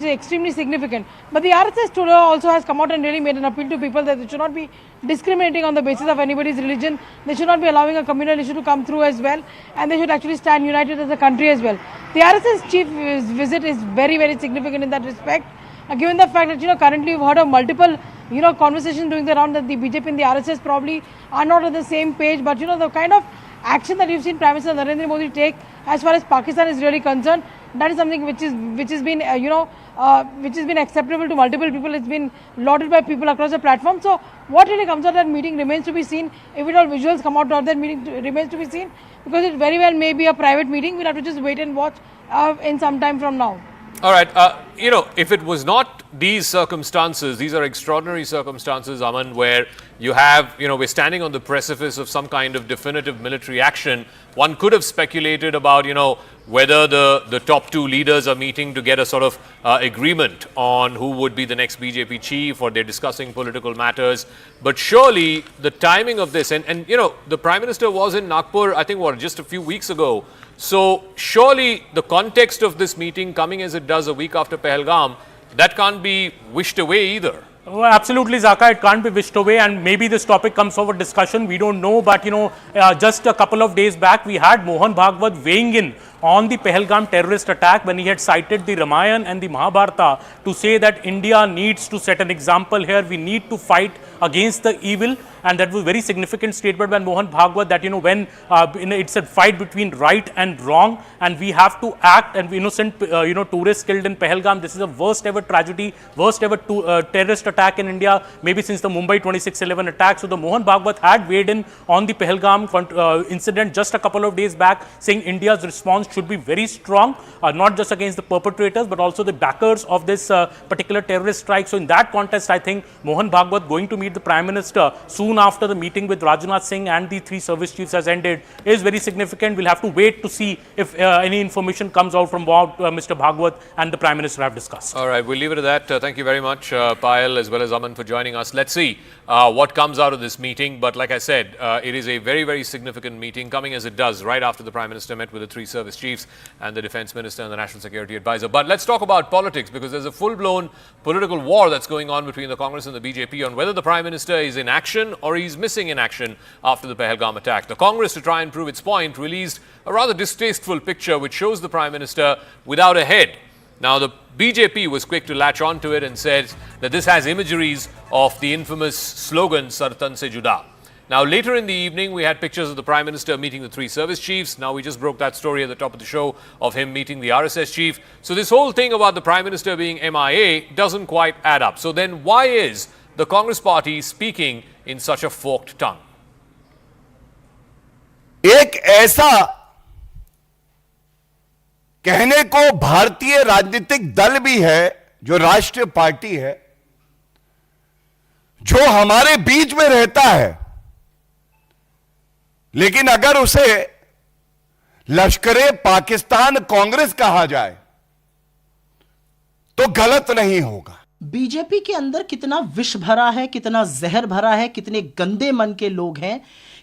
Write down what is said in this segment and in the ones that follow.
is extremely significant. But the RSS today also has come out and really made an appeal to people that they should not be discriminating on the basis of anybody's religion. They should not be allowing a communal issue to come through as well, and they should actually stand united as a country as well. The RSS chief visit is very, very significant in that respect. Given the fact that currently we've heard of multiple conversations doing the round that the BJP and the RSS probably are not on the same page, but the kind of action that you've seen Prime Minister Narendra Modi take as far as Pakistan is really concerned, that is something which has been acceptable to multiple people. It's been lauded by people across the platform. So what really comes out of that meeting remains to be seen. If it all visuals come out of that meeting, remains to be seen, because it very well may be a private meeting. We'll have to just wait and watch in some time from now. All right. If it was not these circumstances, these are extraordinary circumstances, Aman, where you have, we're standing on the precipice of some kind of definitive military action. One could have speculated about, whether the top two leaders are meeting to get a sort of agreement on who would be the next BJP chief, or they're discussing political matters. But surely the timing of this, and the Prime Minister was in Nagpur, I think, just a few weeks ago. So surely the context of this meeting coming as it does a week after Pahalgam, that can't be wished away either. Oh, absolutely, Zaka. It can't be wished away, and maybe this topic comes over discussion. We don't know, but just a couple of days back, we had Mohan Bhagwat weighing in on the Pahalgam terrorist attack when he had cited the Ramayana and the Mahabharata to say that India needs to set an example here. We need to fight against the evil, and that was a very significant statement by Mohan Bhagwat that when it's a fight between right and wrong, and we have to act. And innocent tourists killed in Pahalgam. This is the worst ever tragedy, worst ever terrorist attack in India, maybe since the Mumbai 26/11 attack. So the Mohan Bhagwat had weighed in on the Pahalgam incident just a couple of days back, saying India's response should be very strong, not just against the perpetrators, but also the backers of this particular terrorist strike. So in that context, I think Mohan Bhagwat going to meet the Prime Minister soon after the meeting with Rajnath Singh and the three service chiefs has ended is very significant. We'll have to wait to see if any information comes out from what Mr. Bhagwat and the Prime Minister have discussed. All right, we'll leave it at that. Thank you very much, Payal, as well as Aman, for joining us. Let's see what comes out of this meeting. But like I said, it is a very, very significant meeting, coming as it does right after the Prime Minister met with the three service chiefs and the Defence Minister and the National Security Advisor. But let's talk about politics, because there's a full-blown political war that's going on between the Congress and the BJP on whether the Prime Minister is in action or he's missing in action after the Pahalgam attack. The Congress, to try and prove its point, released a rather distasteful picture which shows the Prime Minister without a head. Now, the BJP was quick to latch onto it and said that this has imageries of the infamous slogan, Sartan se juda. Now, later in the evening, we had pictures of the Prime Minister meeting the three service chiefs. Now, we just broke that story at the top of the show of him meeting the RSS chief. So this whole thing about the Prime Minister being MIA doesn't quite add up. So then why is the Congress party speaking in such a forked tongue? एक ऐसा कहने को भारतीय राजनीतिक दल भी है, जो राष्ट्रीय पार्टी है, जो हमारे बीच में रहता है, लेकिन अगर उसे लश्करे पाकिस्तान कांग्रेस कहा जाए तो गलत नहीं होगा। बीजेपी के अंदर कितना विष भरा है, कितना जहर भरा है, कितने गंदे मन के लोग हैं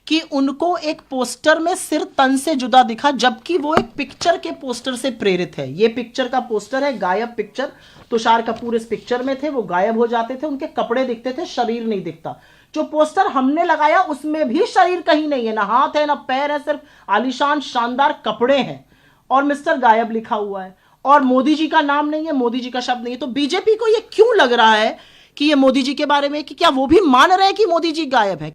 कि उनको एक पोस्टर में सिर तन से जुदा दिखा, जबकि वो एक पिक्चर के पोस्टर से प्रेरित है। ये पिक्चर का पोस्टर है, गायब पिक्चर। तुषार कपूर इस पिक्चर में थे, वो गायब हो जाते थे, उनके कपड़े दिखते थे, शरीर नहीं दिखता। जो पोस्टर हमने लगाया उसमें भी शरीर कहीं नहीं है, ना हाथ है ना पैर है, सिर्फ आलीशान शानदार कपड़े हैं और मिस्टर गायब लिखा हुआ है, और मोदी जी का नाम नहीं है, मोदी जी का शब्द नहीं है। तो बीजेपी को ये क्यों लग रहा है कि ये मोदी जी के बारे में, कि क्या वो भी मान रहे हैं कि मोदी जी गायब है?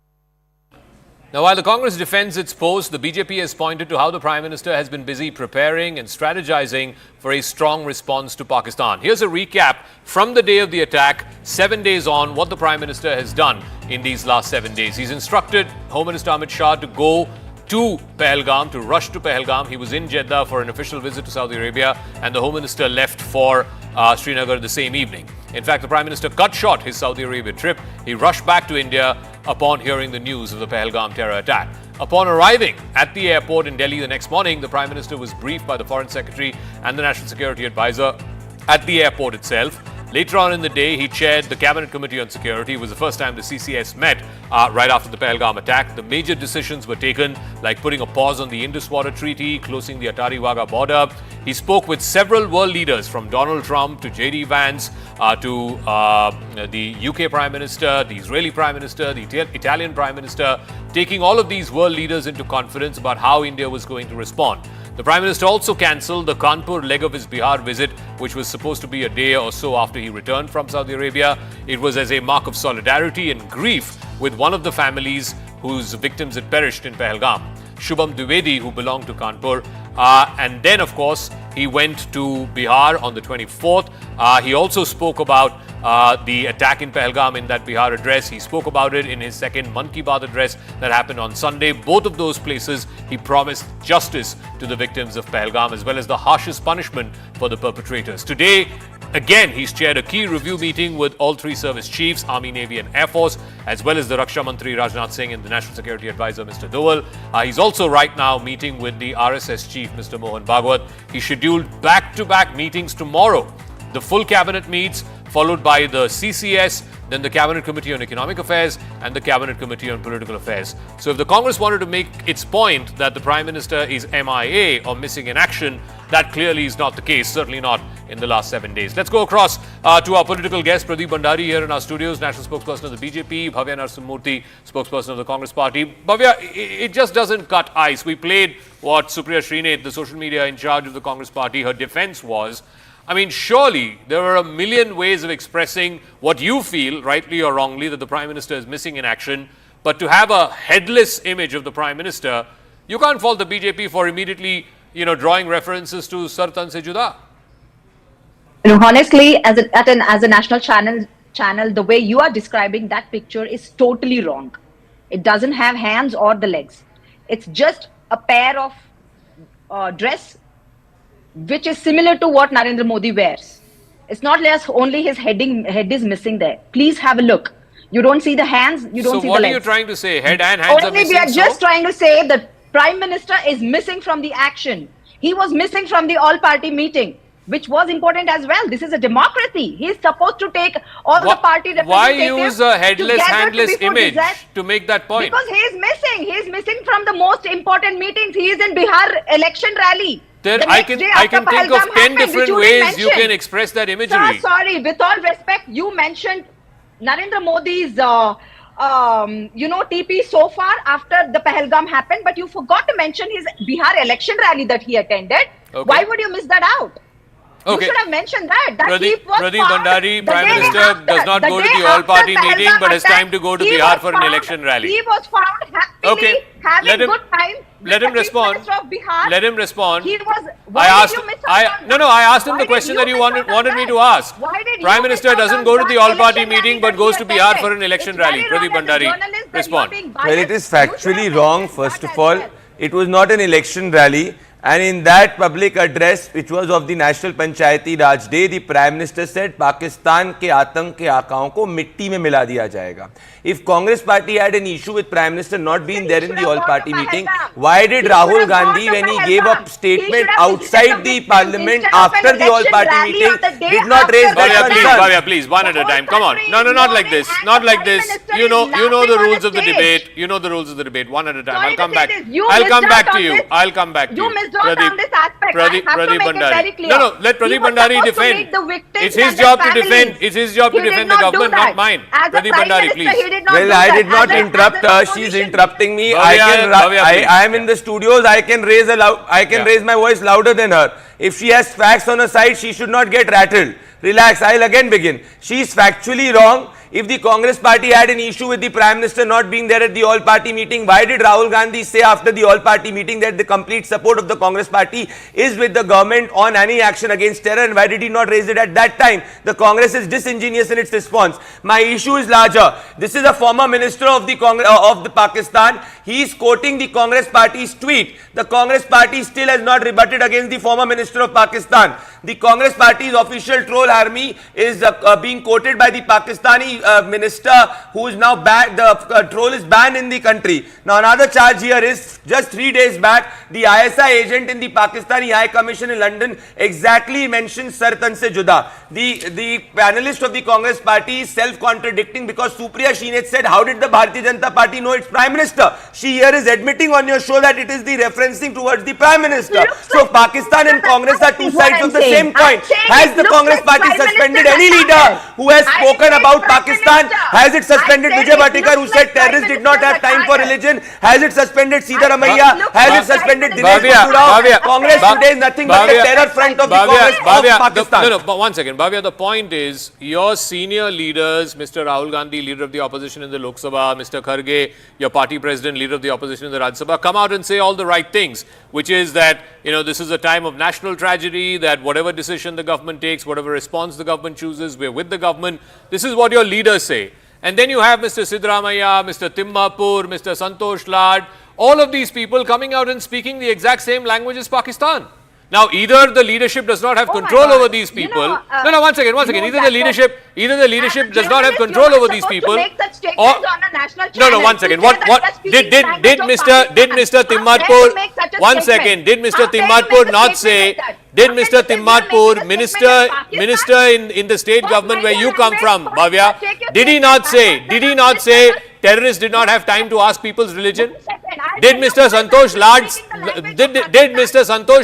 Now, while the Congress defends its post, the BJP has pointed to how the Prime Minister has been busy preparing and strategizing for a strong response to Pakistan. Here's a recap from the day of the attack, 7 days on, what the Prime Minister has done in these last 7 days. He's instructed Home Minister Amit Shah to go to Pahalgam, to rush to Pahalgam. He was in Jeddah for an official visit to Saudi Arabia, and the Home Minister left for Srinagar the same evening. In fact, the Prime Minister cut short his Saudi Arabia trip. He rushed back to India upon hearing the news of the Pahalgam terror attack. Upon arriving at the airport in Delhi the next morning, the Prime Minister was briefed by the Foreign Secretary and the National Security Advisor at the airport itself. Later on in the day, he chaired the Cabinet Committee on Security. It was the first time the CCS met right after the Pahalgam attack. The major decisions were taken, like putting a pause on the Indus Water Treaty, closing the Attari-Wagah border. He spoke with several world leaders, from Donald Trump to J.D. Vance to the UK Prime Minister, the Israeli Prime Minister, the Italian Prime Minister, taking all of these world leaders into confidence about how India was going to respond. The Prime Minister also cancelled the Kanpur leg of his Bihar visit, which was supposed to be a day or so after he returned from Saudi Arabia. It was as a mark of solidarity and grief with one of the families whose victims had perished in Pahalgam, Shubham Dwivedi, who belonged to Kanpur. And then, of course, he went to Bihar on the 24th. He also spoke about the attack in Pahalgam in that Bihar address. He spoke about it in his second Mann Ki Baat address that happened on Sunday. Both of those places, he promised justice to the victims of Pahalgam as well as the harshest punishment for the perpetrators. Today, again, he's chaired a key review meeting with all three service chiefs, Army, Navy and Air Force, as well as the Raksha Mantri Rajnath Singh and the National Security Advisor, Mr. Doval. He's also right now meeting with the RSS chief, Mr. Mohan Bhagwat. He scheduled back-to-back meetings tomorrow. The full cabinet meets, followed by the CCS, then the Cabinet Committee on Economic Affairs and the Cabinet Committee on Political Affairs. So if the Congress wanted to make its point that the Prime Minister is MIA or missing in action, that clearly is not the case, certainly not in the last 7 days. Let's go across to our political guest, Pradeep Bhandari, here in our studios, National Spokesperson of the BJP, Bhavya Narasimhamurthy, Spokesperson of the Congress Party. Bhavya, it just doesn't cut ice. We played what Supriya Srinath, the social media in charge of the Congress Party, her defense was. I mean, surely there are a million ways of expressing what you feel, rightly or wrongly, that the Prime Minister is missing in action. But to have a headless image of the Prime Minister, you can't fault the BJP for immediately, drawing references to Sar Tan Se Juda. Honestly, as a national channel, the way you are describing that picture is totally wrong. It doesn't have hands or the legs. It's just a pair of dress which is similar to what Narendra Modi wears. It's not less only his head is missing there. Please have a look. You don't see the hands, you don't see the legs. So what are you trying to say? Head and hands are missing? We are just trying to say that Prime Minister is missing from the action. He was missing from the all-party meeting, which was important as well. This is a democracy. He is supposed to take all the party representatives. Why use a headless, handless image to make that point? Because he is missing. He is missing from the most important meetings. He is in Bihar election rally. I can think of 10 different ways you can express that imagery. Sir, sorry, with all respect, you mentioned Narendra Modi's TP so far after the Pahalgam happened, but you forgot to mention his Bihar election rally that he attended. Okay. Why would you miss that out? Okay. You should have mentioned that. Pradeep Bhandari, Prime Minister, does not go to the all-party meeting, but has time to go to Bihar for an election rally. He was found happily having good time. Let him respond. Let him respond. He was. I asked him the question that you wanted me to ask. Prime Minister doesn't go to the all-party meeting, but goes to Bihar for an election rally. Pradeep Bhandari, respond. Well, it is factually wrong. First of all, it was not an election rally. And in that public address, which was of the National Panchayati Raj Day, the Prime Minister said, Pakistan ke आतंक के आकाओं को मिट्टी में मिला दिया जाएगा. If Congress Party had an issue with Prime Minister not being there in the all-party meeting, why did Rahul Gandhi, when he gave a statement outside the Parliament after the all-party meeting, did not raise that concern? Bhavya, please, one at a time. Come on. No, not like this. Not like this. You know the rules of the debate. You know the rules of the debate. One at a time. I'll come back. I'll come back to you. I'll come back to you. Pradeep Bhandari. No, let Pradeep Bhandari defend. It's his job to defend. It's his job to defend the government, not mine. Pradeep Bhandari, please. Well, I did not interrupt her. She's interrupting me. I am in the studios. I can raise my voice louder than her. If she has facts on her side, she should not get rattled. Relax. I'll again begin. She is factually wrong. If the Congress Party had an issue with the Prime Minister not being there at the all-party meeting, why did Rahul Gandhi say after the all-party meeting that the complete support of the Congress Party is with the government on any action against terror, and why did he not raise it at that time? The Congress is disingenuous in its response. My issue is larger. This is a former minister of the Pakistan. He is quoting the Congress Party's tweet. The Congress Party still has not rebutted against the former minister of Pakistan. The Congress party's official troll army is being quoted by the Pakistani minister, who is now banned. The troll is banned in the country. Now another charge here is, just 3 days back, the ISI agent in the Pakistani High Commission in London exactly mentioned Sar Tan Se Juda. The panelist of the Congress party is self-contradicting, because Supriya Sheenet said, how did the Bharatiya Janata Party know its Prime Minister? She here is admitting on your show that it is the referencing towards the Prime Minister. So Pakistan and Congress are two sides of the same coin. Has the Congress party suspended any leader who has spoken about Pakistan? Has it suspended Vijay Bhatikar, who said terrorists did not have time for religion? Has it suspended Sitaramaiya? Has it suspended Dinesh Gundurao? Congress today is nothing but the terror front of the Congress of Pakistan. No, but 1 second. Bhavya, the point is, your senior leaders, Mr. Rahul Gandhi, leader of the opposition in the Lok Sabha, Mr. Kharge, your party president, leader of the opposition in the Rajya Sabha, come out and say all the right things, which is that, this is a time of national tragedy, that whatever decision the government takes, whatever response the government chooses, we're with the government. This is what your leaders say. And then you have Mr. Siddaramaiah, Mr. Timmapur, Mr. Santosh Lad, all of these people coming out and speaking the exact same language as Pakistan. Now, either the leadership does not have control over these people. No, one second. Either the leadership does not have control over these people. Or no, 1 second. What did Mr. Timmatpur? 1 second. Did Mr. Timmatpur not say? Did Mr. Timmatpur, minister in the state government where you come from, Bhavya, did he not say terrorists did not have time to ask people's religion? Did Mr. Santosh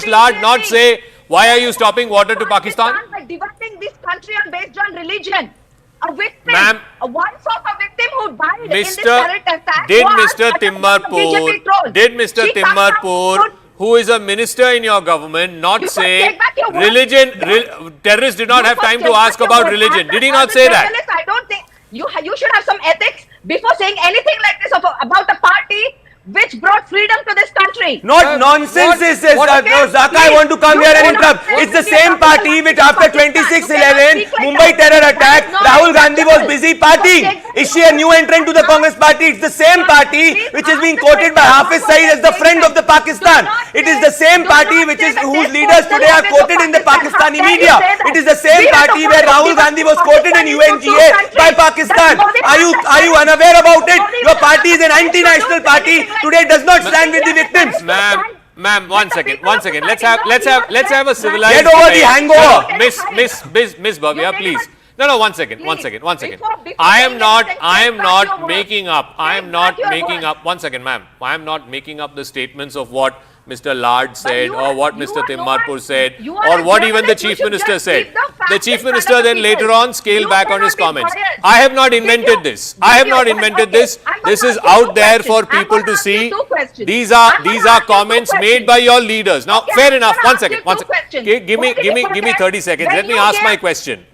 Lad not say, why are you stopping water to Pakistan? By dividing this country based on religion. A victim, Ma'am, once of a victim who died in this Mr. terrorist attack. Did Mr. Timmatpur, who is a minister in your government, not say religion, terrorists did not have time to ask about religion? Did he not say that? I don't think you should have some ethics before saying anything like this about a party which brought freedom to this country. Not nonsense, Zaka, I want to come here and interrupt. It's the same party which after 26/11, Mumbai terror attack, Rahul Gandhi was busy partying. Is she a new entrant to the Congress party? It's the same party which is being quoted by Hafiz Saeed as the friend of the Pakistan. It is the same party whose leaders today are quoted in the Pakistani media. It is the same party where Rahul Gandhi was quoted in UNGA by Pakistan. Are you unaware about it? Your party is an anti-national party. Today does not stand with the victims. Ma'am, 1 second. Let's have a civilized. Get over the hangover. Miss Bhavya, please. No, 1 second. I am not making up. 1 second, ma'am. I am not making up the statements of what Mr. Lard said, or what Mr. Timmatpur said, or what even the Chief Minister said. The Chief Minister then later on scaled back on his comments. I have not invented this. This is out there for people to see. These are comments made by your leaders. Now, fair enough. 1 second. Give me 30 seconds. Let me ask my question.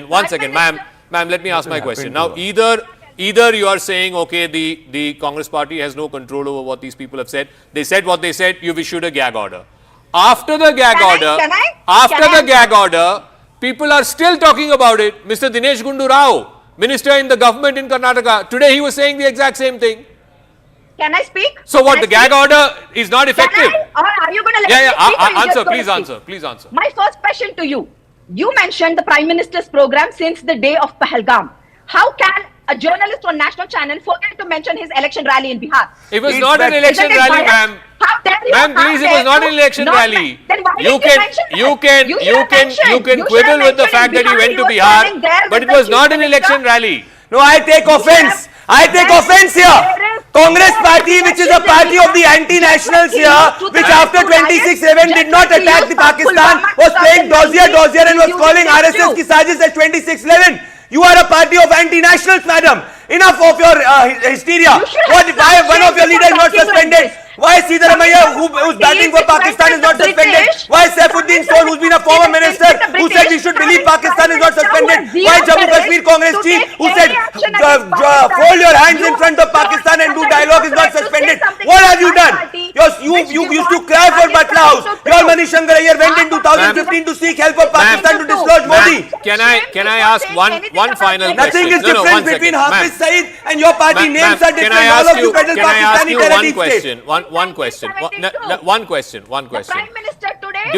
1 second, ma'am. Let me ask my question. Now, either you are saying, okay, the Congress party has no control over what these people have said. They said what they said. You've issued a gag order. After the gag order, people are still talking about it. Mr. Dinesh Gundurao, minister in the government in Karnataka, today he was saying the exact same thing. Can I speak? So what, the gag order is not effective? Or are you going to let me speak? Please answer. My first question to you. You mentioned the Prime Minister's program since the day of Pahalgam. How can a journalist on national channel forget to mention his election rally in Bihar? It was not an election rally, ma'am. How dare you? Ma'am, please, it was not an election rally. Then why You can quibble with the fact that he went to Bihar, but it was not an election rally. No, I take offense. Here. Congress party, which is a party of the anti-nationals here, which after 26/11 did not attack the Pakistan, was playing dozier and was calling RSS ki sajish as 26/11. You are a party of anti-nationals, madam. Enough of your hysteria. Why one of your leaders not suspended? Why Sitaramaiah, who's batting for Pakistan, is not suspended? Why Saifuddin Sohn, who's been a former minister, who said we should believe Pakistan is not suspended? Why Jammu and Kashmir Congress chief, who said fold your hands in front of Pakistan and do dialogue, is not suspended? What have you done? You used to cry for Batla House. Your Manish Shankar Iyer went in 2015 to seek help for Pakistan to dislodge Modi. Can I ask one final question? Nothing is different between Hafiz Saeed and your party. Names are different. All of you peddle Pakistani terror state. one question. One question. The Prime Minister today.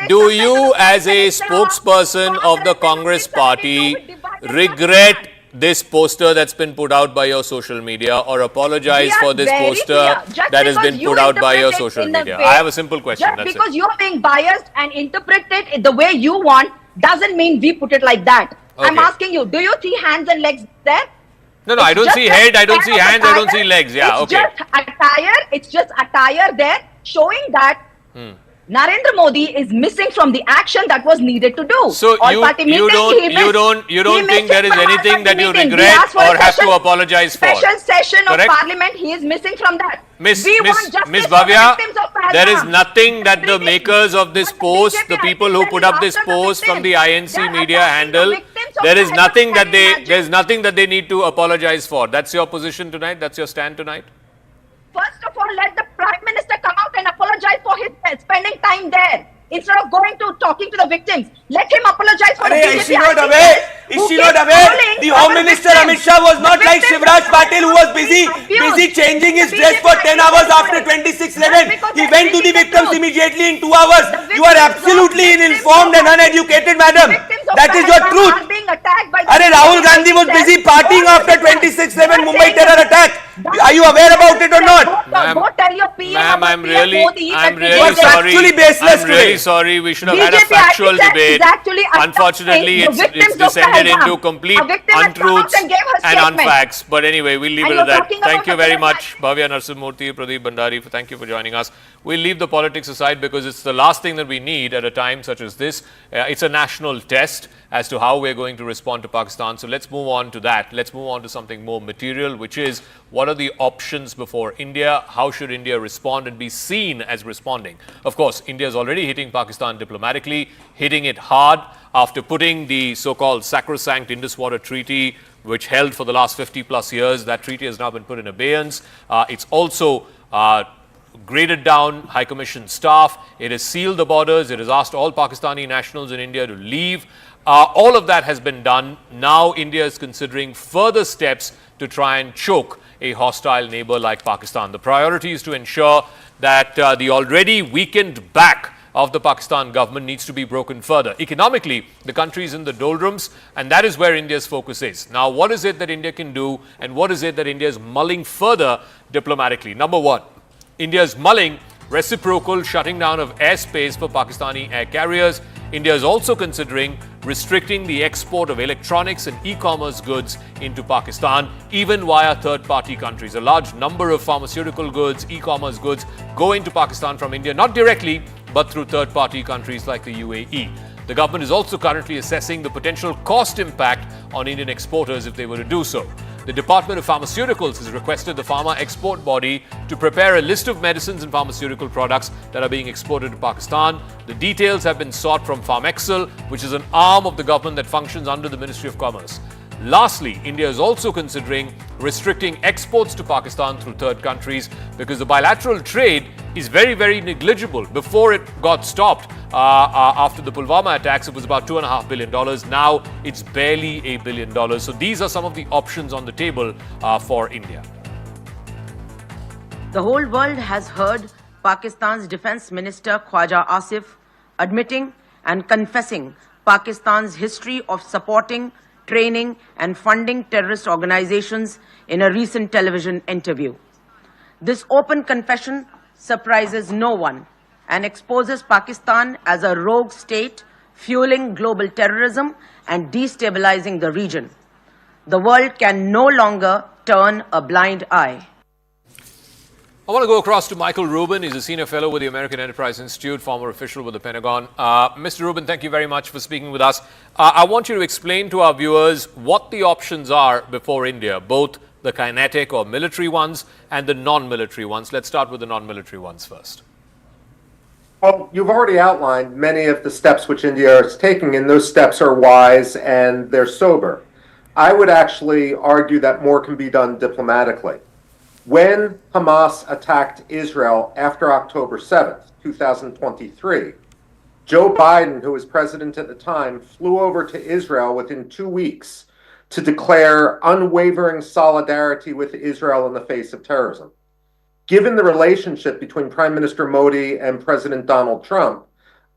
Do you, as a spokesperson of the Congress Party, regret this poster that's been put out by your social media, or apologize for this poster that has been put out by your social media? I have a simple question. Just because you're being biased and interpret it the way you want doesn't mean we put it like that. Okay. I'm asking you, do you see hands and legs there? No, I don't see head, I don't see hands, I don't see legs. Yeah, okay. It's just attire there showing that Narendra Modi is missing from the action that was needed to do. So you don't think there is anything that you regret or have to apologize for? Special session Correct? of Parliament, he is missing from that. Miss Bhavya, there is nothing that the makers of this post, the people who put up this post from the INC media handle, there is nothing that they need to apologize for. That's your position tonight? That's your stand tonight? First of all, let the Prime Minister come out and apologize for his spending time there. Instead of going to talking to the victims, let him apologize for the Is she not aware? Is she not aware? The Home Minister Amit Shah was not like Shivraj Patil, who was busy changing his dress for 10 hours after 26/11. He went to the victims immediately in 2 hours. You are absolutely ill-informed and uneducated, madam. That is your truth. Rahul Gandhi was busy partying after 26/11 Mumbai terror attack. Are you aware about it or not? Ma'am, I'm really sorry. We should have had a factual debate. Unfortunately, it's descended into complete untruths and unfacts. But anyway, we'll leave it at that. Thank you very much, Bhavya Narasimhamurthy, Pradeep Bhandari. Thank you for joining us. We'll leave the politics aside because it's the last thing that we need at a time such as this. It's a national test as to how we're going to respond to Pakistan. So let's move on to that. Let's move on to something more material, which is what are the options before India? How should India respond and be seen as responding? Of course, India is already hitting Pakistan diplomatically, hitting it hard after putting the so-called sacrosanct Indus Water Treaty, which held for the last 50 plus years. That treaty has now been put in abeyance. It's also graded down High Commission staff. It has sealed the borders. It has asked all Pakistani nationals in India to leave. All of that has been done. Now India is considering further steps to try and choke a hostile neighbor like Pakistan. The priority is to ensure that the already weakened back of the Pakistan government needs to be broken further. Economically, the country is in the doldrums, and that is where India's focus is. Now, what is it that India can do, and what is it that India is mulling further diplomatically? Number one, India is mulling reciprocal shutting down of airspace for Pakistani air carriers. India is also considering restricting the export of electronics and e-commerce goods into Pakistan, even via third-party countries. A large number of pharmaceutical goods, e-commerce goods go into Pakistan from India, not directly, but through third-party countries like the UAE. The government is also currently assessing the potential cost impact on Indian exporters if they were to do so. The Department of Pharmaceuticals has requested the pharma export body to prepare a list of medicines and pharmaceutical products that are being exported to Pakistan. The details have been sought from Pharmexcel, which is an arm of the government that functions under the Ministry of Commerce. Lastly, India is also considering restricting exports to Pakistan through third countries because the bilateral trade is very, very negligible. Before it got stopped after the Pulwama attacks, it was about $2.5 billion. Now it's barely $1 billion. So these are some of the options on the table for India. The whole world has heard Pakistan's Defense Minister Khawaja Asif admitting and confessing Pakistan's history of supporting, training and funding terrorist organizations in a recent television interview. This open confession surprises no one and exposes Pakistan as a rogue state fueling global terrorism and destabilizing the region. The world can no longer turn a blind eye. I want to go across to Michael Rubin. He's a senior fellow with the American Enterprise Institute, former official with the Pentagon. Mr. Rubin, thank you very much for speaking with us. I want you to explain to our viewers what the options are before India, both the kinetic or military ones and the non-military ones. Let's start with the non-military ones first. Well, you've already outlined many of the steps which India is taking, and those steps are wise and they're sober. I would actually argue that more can be done diplomatically. When Hamas attacked Israel after October 7th, 2023, Joe Biden, who was president at the time, flew over to Israel within 2 weeks to declare unwavering solidarity with Israel in the face of terrorism. given the relationship between Prime Minister Modi and President Donald Trump,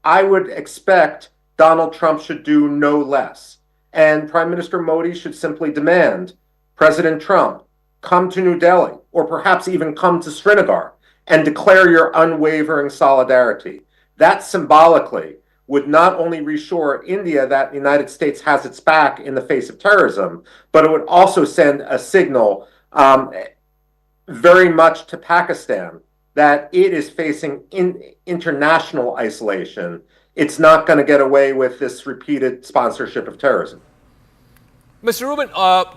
I would expect Donald Trump should do no less. And Prime Minister Modi should simply demand, President Trump, come to New Delhi, or perhaps even come to Srinagar, and declare your unwavering solidarity. That symbolically would not only reassure India that the United States has its back in the face of terrorism, but it would also send a signal very much to Pakistan that it is facing international isolation. It's not going to get away with this repeated sponsorship of terrorism. Mr. Rubin,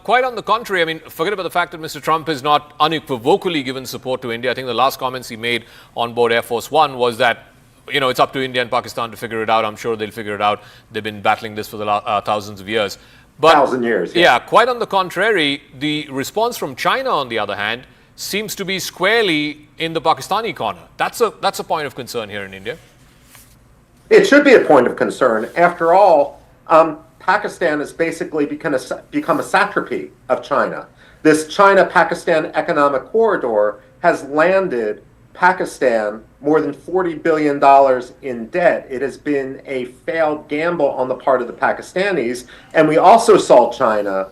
quite on the contrary, I mean, forget about the fact that Mr. Trump has not unequivocally given support to India. I think the last comments he made on board Air Force One was that, it's up to India and Pakistan to figure it out. I'm sure they'll figure it out. They've been battling this for the thousands of years. But, 1,000 years. Yeah, quite on the contrary, the response from China, on the other hand, seems to be squarely in the Pakistani corner. That's a point of concern here in India. It should be a point of concern. After all, Pakistan has basically become a satrapy of China. This China-Pakistan economic corridor has landed Pakistan more than $40 billion in debt. It has been a failed gamble on the part of the Pakistanis. And we also saw China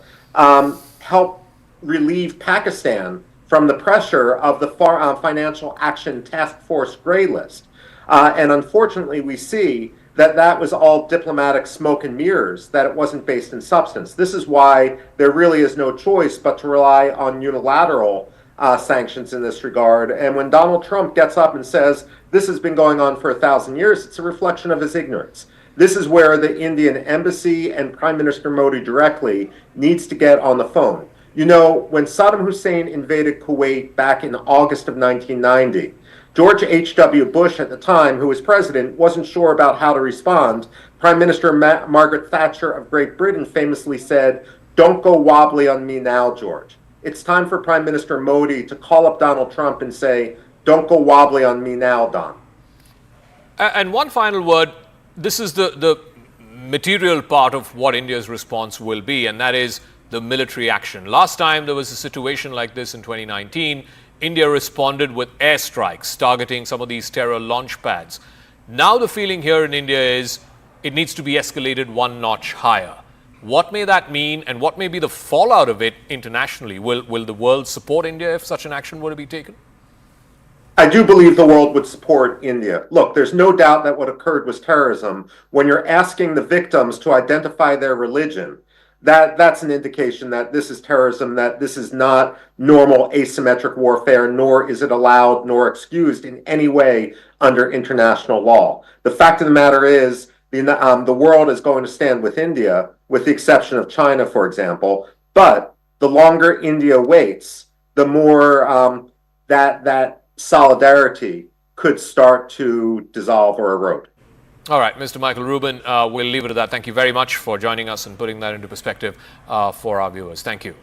help relieve Pakistan from the pressure of the Financial Action Task Force gray list. And unfortunately, we see that was all diplomatic smoke and mirrors, that it wasn't based in substance. This is why there really is no choice but to rely on unilateral sanctions in this regard. And when Donald Trump gets up and says, this has been going on for 1,000 years, it's a reflection of his ignorance. This is where the Indian embassy and Prime Minister Modi directly needs to get on the phone. When Saddam Hussein invaded Kuwait back in August of 1990, George H.W. Bush at the time, who was president, wasn't sure about how to respond. Prime Minister Margaret Thatcher of Great Britain famously said, "Don't go wobbly on me now, George." It's time for Prime Minister Modi to call up Donald Trump and say, "Don't go wobbly on me now, Don." And one final word, this is the material part of what India's response will be, and that is the military action. Last time there was a situation like this in 2019, India responded with airstrikes targeting some of these terror launch pads. Now the feeling here in India is it needs to be escalated one notch higher. What may that mean, and what may be the fallout of it internationally? Will the world support India if such an action were to be taken? I do believe the world would support India. Look, there's no doubt that what occurred was terrorism. When you're asking the victims to identify their religion, that's an indication that this is terrorism, that this is not normal asymmetric warfare, nor is it allowed nor excused in any way under international law. The fact of the matter is, the world is going to stand with India, with the exception of China, for example. But the longer India waits, the more that solidarity could start to dissolve or erode. All right, Mr. Michael Rubin, we'll leave it at that. Thank you very much for joining us and putting that into perspective for our viewers. Thank you.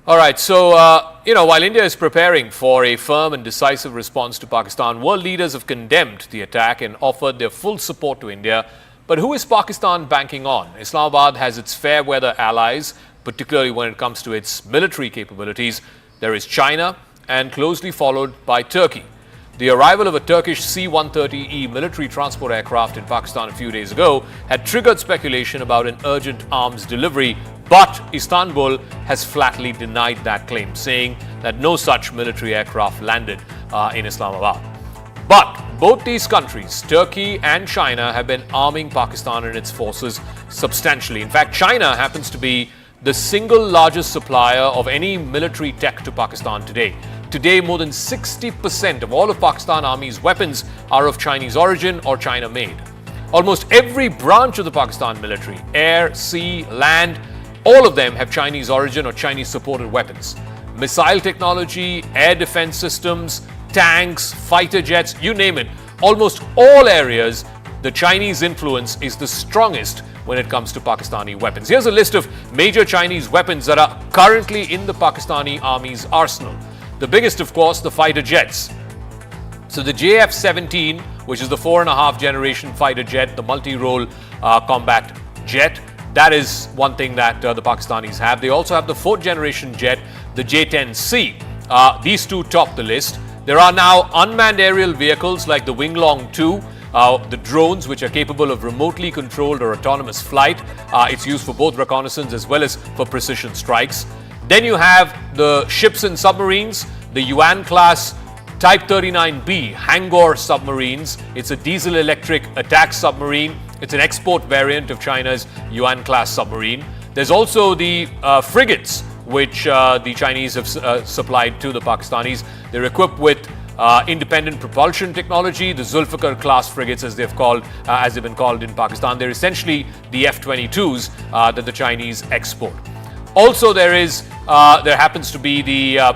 All right, so, while India is preparing for a firm and decisive response to Pakistan, world leaders have condemned the attack and offered their full support to India. But who is Pakistan banking on? Islamabad has its fair weather allies, particularly when it comes to its military capabilities. There is China, and closely followed by Turkey. The arrival of a Turkish C-130E military transport aircraft in Pakistan a few days ago had triggered speculation about an urgent arms delivery, but Istanbul has flatly denied that claim, saying that no such military aircraft landed in Islamabad. But both these countries, Turkey and China, have been arming Pakistan and its forces substantially. In fact, China happens to be the single largest supplier of any military tech to Pakistan today. Today, more than 60% of all of Pakistan Army's weapons are of Chinese origin or China-made. Almost every branch of the Pakistan military, air, sea, land, all of them have Chinese origin or Chinese-supported weapons. Missile technology, air defense systems, tanks, fighter jets, you name it. Almost all areas, the Chinese influence is the strongest when it comes to Pakistani weapons. Here's a list of major Chinese weapons that are currently in the Pakistani Army's arsenal. The biggest, of course, the fighter jets. So the JF-17, which is the 4.5 generation fighter jet, the multi-role combat jet, that is one thing that the Pakistanis have. They also have the 4th generation jet, the J-10C. these two top the list. There are now unmanned aerial vehicles like the Winglong 2, the drones, which are capable of remotely controlled or autonomous flight. It's used for both reconnaissance as well as for precision strikes. Then you have the ships and submarines, the Yuan-class Type 39B Hangor submarines. It's a diesel-electric attack submarine. It's an export variant of China's Yuan-class submarine. There's also the frigates, which the Chinese have supplied to the Pakistanis. They're equipped with independent propulsion technology, the Zulfikar class frigates, as they've been called in Pakistan. They're essentially the F-22s that the Chinese export. Also, there happens to be the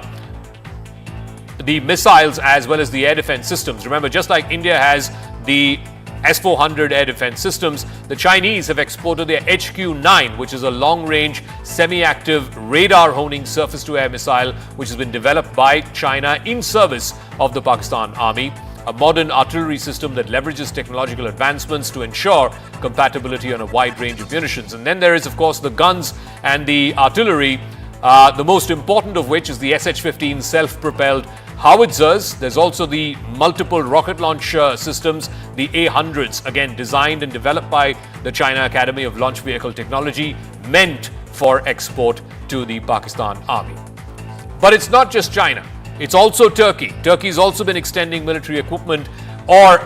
missiles as well as the air defense systems. Remember, just like India has the S-400 air defense systems, the Chinese have exported their HQ-9, which is a long-range, semi-active, radar-honing surface-to-air missile, which has been developed by China in service of the Pakistan Army. A modern artillery system that leverages technological advancements to ensure compatibility on a wide range of munitions. And then there is, of course, the guns and the artillery, the most important of which is the SH-15 self-propelled howitzers. There's also the multiple rocket launch systems, the A-100s, again designed and developed by the China Academy of Launch Vehicle Technology, meant for export to the Pakistan Army. But it's not just China. It's also Turkey. Turkey's also been extending military equipment, or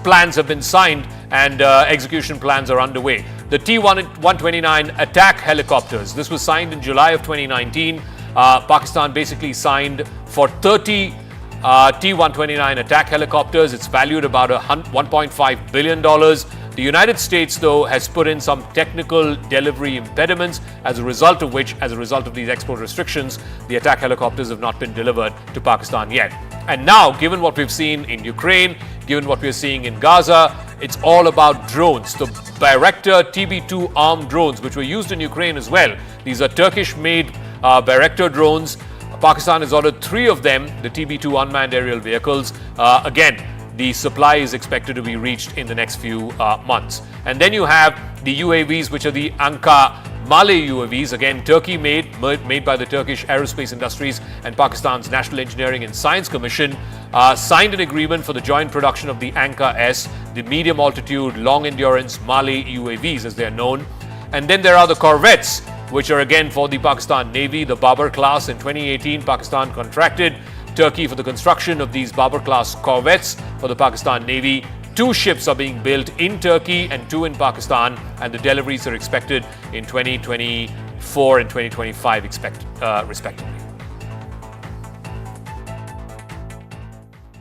plans have been signed and execution plans are underway. The T-129 attack helicopters. This was signed in July of 2019. Pakistan basically signed for 30 T-129 attack helicopters. It's valued about $1.5 billion. The United States, though, has put in some technical delivery impediments, as a result of these export restrictions, the attack helicopters have not been delivered to Pakistan yet. And now, given what we've seen in Ukraine, given what we're seeing in Gaza, it's all about drones. The Bayraktar TB2 armed drones, which were used in Ukraine as well. These are Turkish-made Bayraktar drones. Pakistan has ordered 3 of them, the TB2 unmanned aerial vehicles. Again, the supply is expected to be reached in the next few months. And then you have the UAVs, which are the Anka Male UAVs, again Turkey made by the Turkish Aerospace Industries and Pakistan's National Engineering and Science Commission, signed an agreement for the joint production of the Anka S, the medium altitude, long endurance Male UAVs as they are known. And then there are the corvettes, which are again for the Pakistan Navy, the Babar class. In 2018, Pakistan contracted Turkey for the construction of these Babar class corvettes for the Pakistan Navy. 2 ships are being built in Turkey and 2 in Pakistan, and the deliveries are expected in 2024 and 2025 respectively.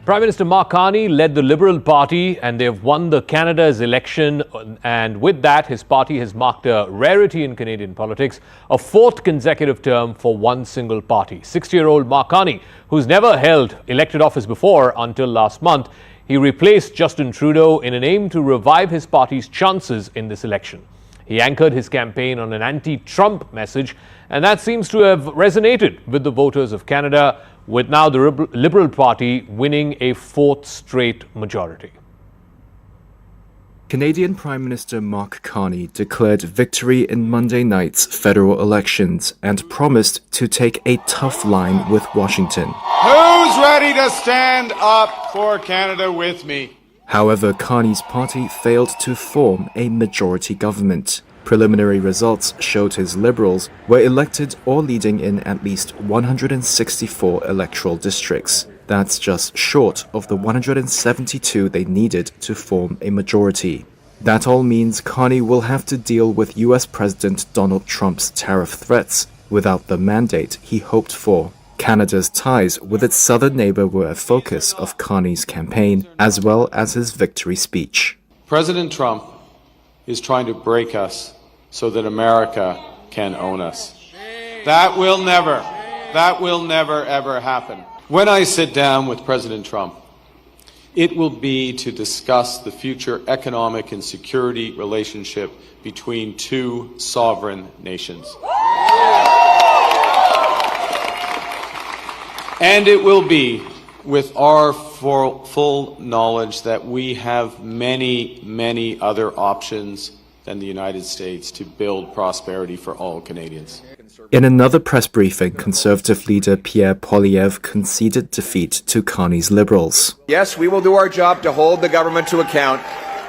Prime Minister Mark Carney led the Liberal Party and they have won the Canada's election, and with that his party has marked a rarity in Canadian politics, a 4th consecutive term for one single party. 60-year-old Mark Carney, who's never held elected office before until last month, he replaced Justin Trudeau in an aim to revive his party's chances in this election. He anchored his campaign on an anti-Trump message, and that seems to have resonated with the voters of Canada, with now the Liberal Party winning a 4th straight majority. Canadian Prime Minister Mark Carney declared victory in Monday night's federal elections and promised to take a tough line with Washington. Who's ready to stand up for Canada with me? However, Carney's party failed to form a majority government. Preliminary results showed his Liberals were elected or leading in at least 164 electoral districts. That's just short of the 172 they needed to form a majority. That all means Carney will have to deal with US President Donald Trump's tariff threats without the mandate he hoped for. Canada's ties with its southern neighbor were a focus of Carney's campaign, as well as his victory speech. President Trump is trying to break us so that America can own us. That will never ever happen. When I sit down with President Trump, it will be to discuss the future economic and security relationship between 2 sovereign nations. And it will be with our full knowledge that we have many other options than the United States to build prosperity for all Canadians. In another press briefing, Conservative leader Pierre Poilievre conceded defeat to Carney's Liberals. Yes, we will do our job to hold the government to account.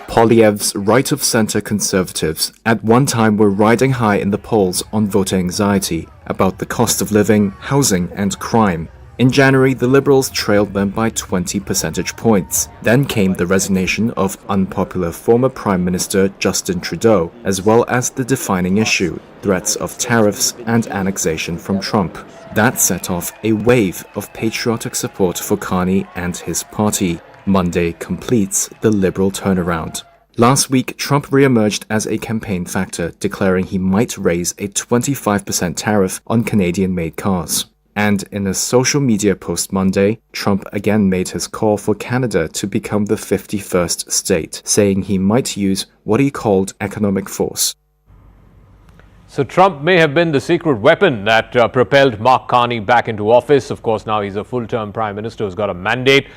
Poilievre's right-of-centre Conservatives at one time were riding high in the polls on voter anxiety about the cost of living, housing and crime. In January, the Liberals trailed them by 20 percentage points. Then came the resignation of unpopular former Prime Minister Justin Trudeau, as well as the defining issue, threats of tariffs and annexation from Trump. That set off a wave of patriotic support for Carney and his party. Monday completes the Liberal turnaround. Last week, Trump re-emerged as a campaign factor, declaring he might raise a 25% tariff on Canadian-made cars. And in a social media post Monday, Trump again made his call for Canada to become the 51st state, saying he might use what he called economic force. So Trump may have been the secret weapon that propelled Mark Carney back into office. Of course, now he's a full-term prime minister who's got a mandate.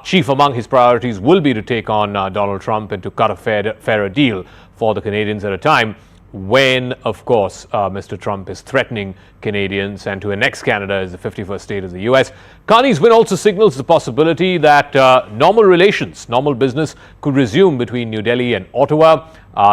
Chief among his priorities will be to take on Donald Trump and to cut a fairer deal for the Canadians at a time when, of course, Mr. Trump is threatening Canadians and to annex Canada as the 51st state of the U.S. Carney's win also signals the possibility that normal relations, normal business could resume between New Delhi and Ottawa.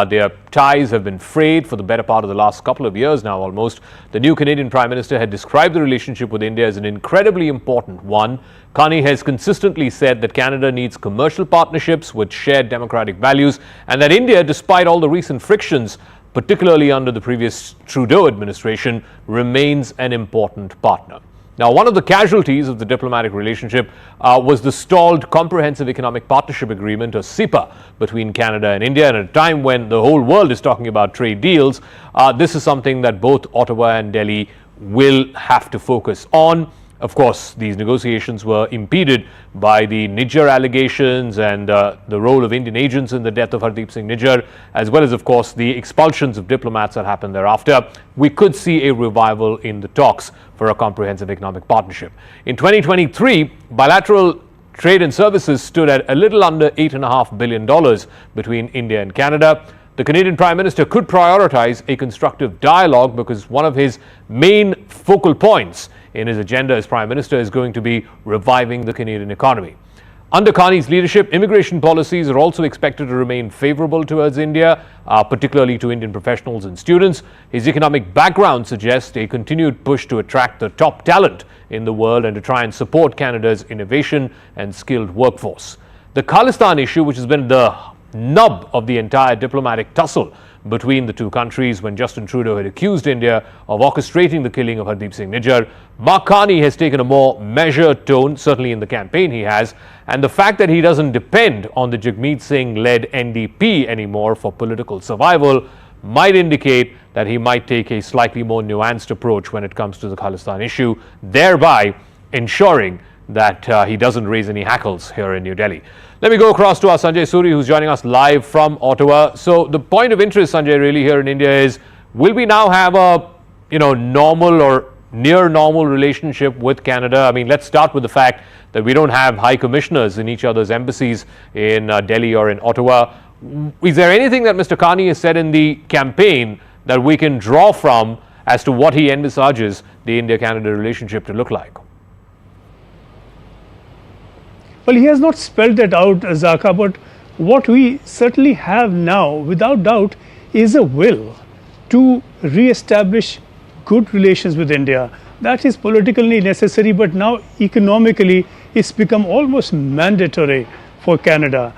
Their ties have been frayed for the better part of the last couple of years now almost. The new Canadian Prime Minister had described the relationship with India as an incredibly important one. Carney has consistently said that Canada needs commercial partnerships with shared democratic values and that India, despite all the recent frictions, particularly under the previous Trudeau administration, remains an important partner. Now, one of the casualties of the diplomatic relationship was the stalled Comprehensive Economic Partnership Agreement, or CEPA, between Canada and India. And at a time when the whole world is talking about trade deals, this is something that both Ottawa and Delhi will have to focus on. Of course, these negotiations were impeded by the Nijjar allegations and the role of Indian agents in the death of Hardeep Singh Nijjar, as well as, of course, the expulsions of diplomats that happened thereafter. We could see a revival in the talks for a comprehensive economic partnership. In 2023, bilateral trade and services stood at a little under $8.5 billion between India and Canada. The Canadian Prime Minister could prioritize a constructive dialogue because one of his main focal points in his agenda as Prime Minister is going to be reviving the Canadian economy. Under Carney's leadership, immigration policies are also expected to remain favorable towards India, particularly to Indian professionals and students. His economic background suggests a continued push to attract the top talent in the world and to try and support Canada's innovation and skilled workforce. The Khalistan issue, which has been the nub of the entire diplomatic tussle between the two countries when Justin Trudeau had accused India of orchestrating the killing of Hardeep Singh Nijjar, Mark Carney has taken a more measured tone, certainly in the campaign he has, and the fact that he doesn't depend on the Jagmeet Singh-led NDP anymore for political survival might indicate that he might take a slightly more nuanced approach when it comes to the Khalistan issue, thereby ensuring that he doesn't raise any hackles here in New Delhi. Let me go across to our Sanjay Suri, who's joining us live from Ottawa. So the point of interest, Sanjay, really here in India is, will we now have a normal or near normal relationship with Canada? I mean, let's start with the fact that we don't have high commissioners in each other's embassies in Delhi or in Ottawa. Is there anything that Mr. Carney has said in the campaign that we can draw from as to what he envisages the India-Canada relationship to look like? Well, he has not spelled that out, Zaka, but what we certainly have now, without doubt, is a will to re-establish good relations with India. That is politically necessary, but now economically it's become almost mandatory for Canada.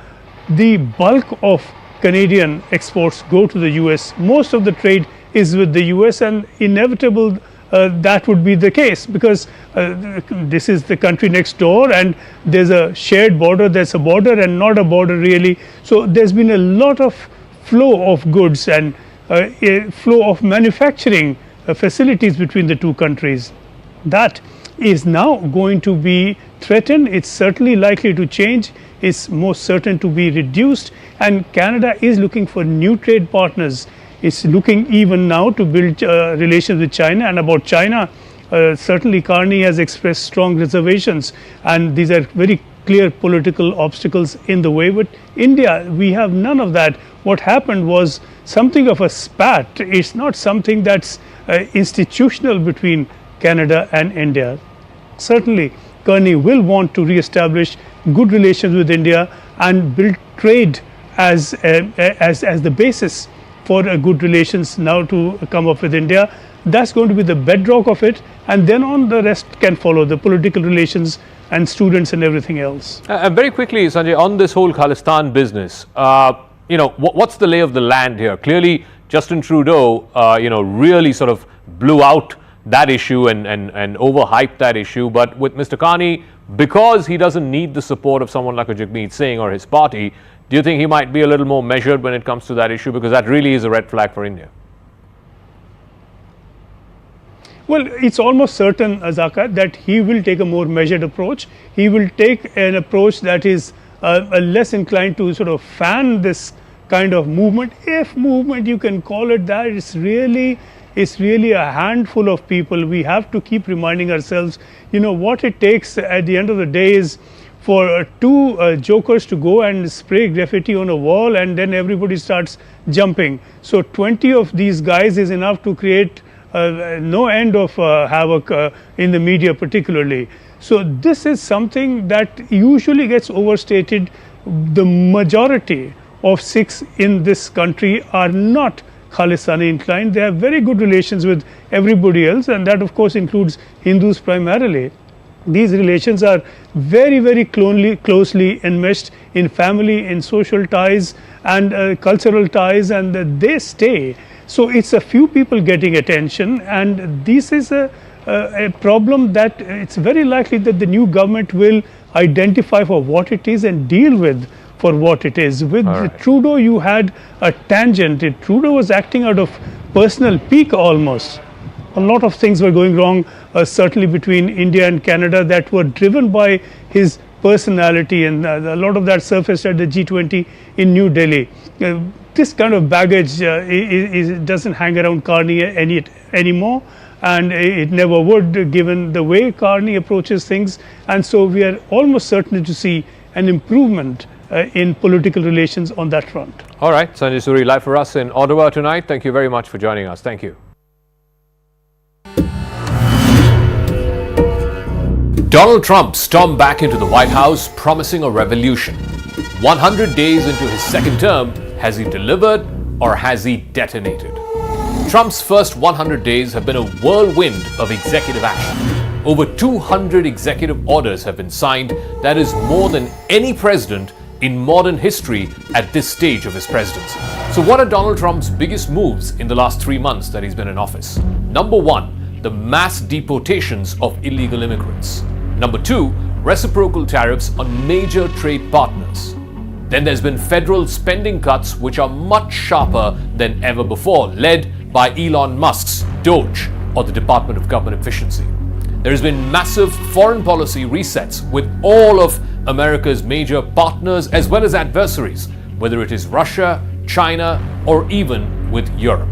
The bulk of Canadian exports go to the US. Most of the trade is with the US, and inevitable that would be the case because this is the country next door and there's a shared border, there's a border and not a border really. So there's been a lot of flow of goods and a flow of manufacturing facilities between the two countries. That is now going to be threatened. It's certainly likely to change. It's most certain to be reduced, and Canada is looking for new trade partners. It's looking even now to build relations with China. And about China, certainly Carney has expressed strong reservations, and these are very clear political obstacles in the way. But India, we have none of that. what happened was something of a spat. It's not something that's institutional between Canada and India. Certainly, Carney will want to re-establish good relations with India and build trade as the basis for good relations now to come up with India. That's going to be the bedrock of it, and then on the rest can follow, the political relations and students and everything else. Very quickly, Sanjay, on this whole Khalistan business, what's the lay of the land here? Clearly, Justin Trudeau, really sort of blew out that issue and overhyped that issue. But with Mr. Carney, because he doesn't need the support of someone like a Jagmeet Singh or his party, do you think he might be a little more measured when it comes to that issue? Because that really is a red flag for India. Well, it's almost certain, Azaka, that he will take a more measured approach. He will take an approach that is less inclined to sort of fan this kind of movement. If movement you can call it that, it's really a handful of people. We have to keep reminding ourselves, what it takes at the end of the day is for two jokers to go and spray graffiti on a wall, and then everybody starts jumping. So 20 of these guys is enough to create no end of havoc in the media particularly. So this is something that usually gets overstated. The majority of Sikhs in this country are not Khalistani inclined. They have very good relations with everybody else, and that of course includes Hindus primarily. These relations are very, very closely enmeshed in family, in social ties and cultural ties, and they stay. So it's a few people getting attention, and this is a problem that it's very likely that the new government will identify for what it is and deal with for what it is. With Trudeau, you had a tangent. Trudeau was acting out of personal pique almost. A lot of things were going wrong, certainly between India and Canada, that were driven by his personality, and a lot of that surfaced at the G20 in New Delhi. This kind of baggage doesn't hang around Carney anymore, and it never would, given the way Carney approaches things. And so we are almost certain to see an improvement in political relations on that front. All right, Sanjay Suri, live for us in Ottawa tonight. Thank you very much for joining us. Thank you. Donald Trump stormed back into the White House promising a revolution. 100 days into his second term, has he delivered or has he detonated? Trump's first 100 days have been a whirlwind of executive action. Over 200 executive orders have been signed. That is more than any president in modern history at this stage of his presidency. So what are Donald Trump's biggest moves in the last 3 months that he's been in office? Number one, the mass deportations of illegal immigrants. Number two, reciprocal tariffs on major trade partners. Then there's been federal spending cuts which are much sharper than ever before, led by Elon Musk's DOGE, or the Department of Government Efficiency. There has been massive foreign policy resets with all of America's major partners as well as adversaries, whether it is Russia, China, or even with Europe.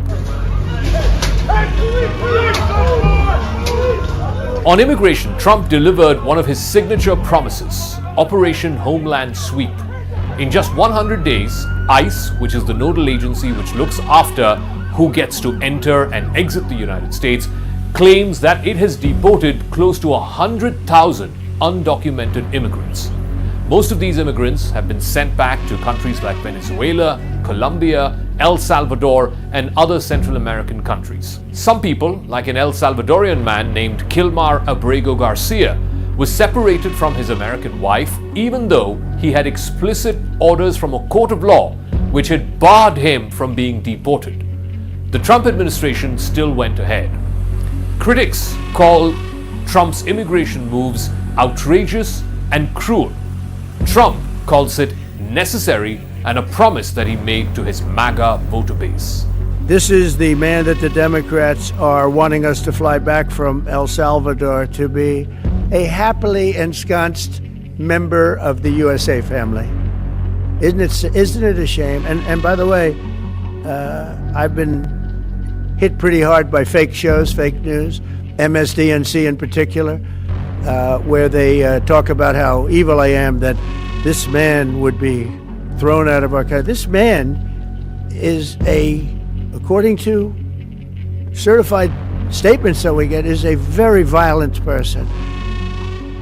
On immigration, Trump delivered one of his signature promises, Operation Homeland Sweep. In just 100 days, ICE, which is the nodal agency which looks after who gets to enter and exit the United States, claims that it has deported close to 100,000 undocumented immigrants. Most of these immigrants have been sent back to countries like Venezuela, Colombia, El Salvador, and other Central American countries. Some people, like an El Salvadorian man named Kilmar Abrego Garcia, was separated from his American wife even though he had explicit orders from a court of law which had barred him from being deported. The Trump administration still went ahead. Critics call Trump's immigration moves outrageous and cruel. Trump calls it necessary and a promise that he made to his MAGA voter base. This is the man that the Democrats are wanting us to fly back from El Salvador to be a happily ensconced member of the USA family. Isn't it a shame? And by the way, I've been hit pretty hard by fake shows, fake news, MSDNC in particular, where they talk about how evil I am, that this man would be thrown out of our country. This man is according to certified statements that we get, is a very violent person.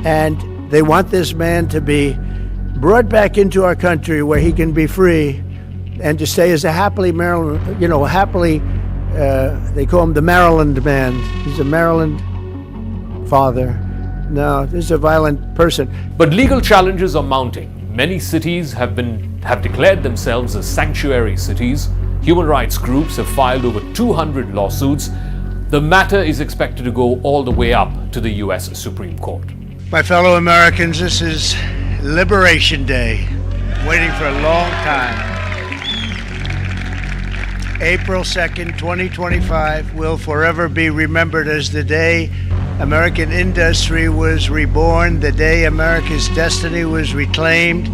And they want this man to be brought back into our country where he can be free and to stay as a happily Maryland, they call him the Maryland man. He's a Maryland father. No, this is a violent person. But legal challenges are mounting. Many cities have declared themselves as sanctuary cities. Human rights groups have filed over 200 lawsuits. The matter is expected to go all the way up to the US Supreme Court. My fellow Americans, this is Liberation Day. Waiting for a long time. April 2nd, 2025 will forever be remembered as the day American industry was reborn, the day America's destiny was reclaimed,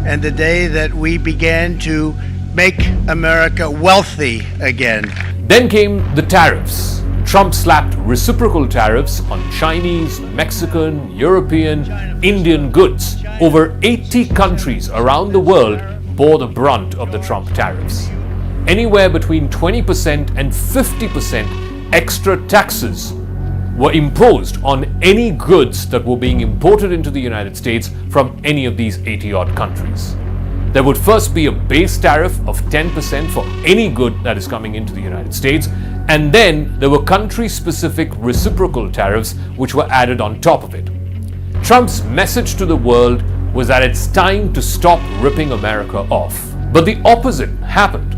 and the day that we began to make America wealthy again. Then came the tariffs. Trump slapped reciprocal tariffs on Chinese, Mexican, European, Indian goods. Over 80 countries around the world bore the brunt of the Trump tariffs. Anywhere between 20% and 50% extra taxes were imposed on any goods that were being imported into the United States from any of these 80-odd countries. There would first be a base tariff of 10% for any good that is coming into the United States, and then there were country-specific reciprocal tariffs which were added on top of it. Trump's message to the world was that it's time to stop ripping America off. But the opposite happened.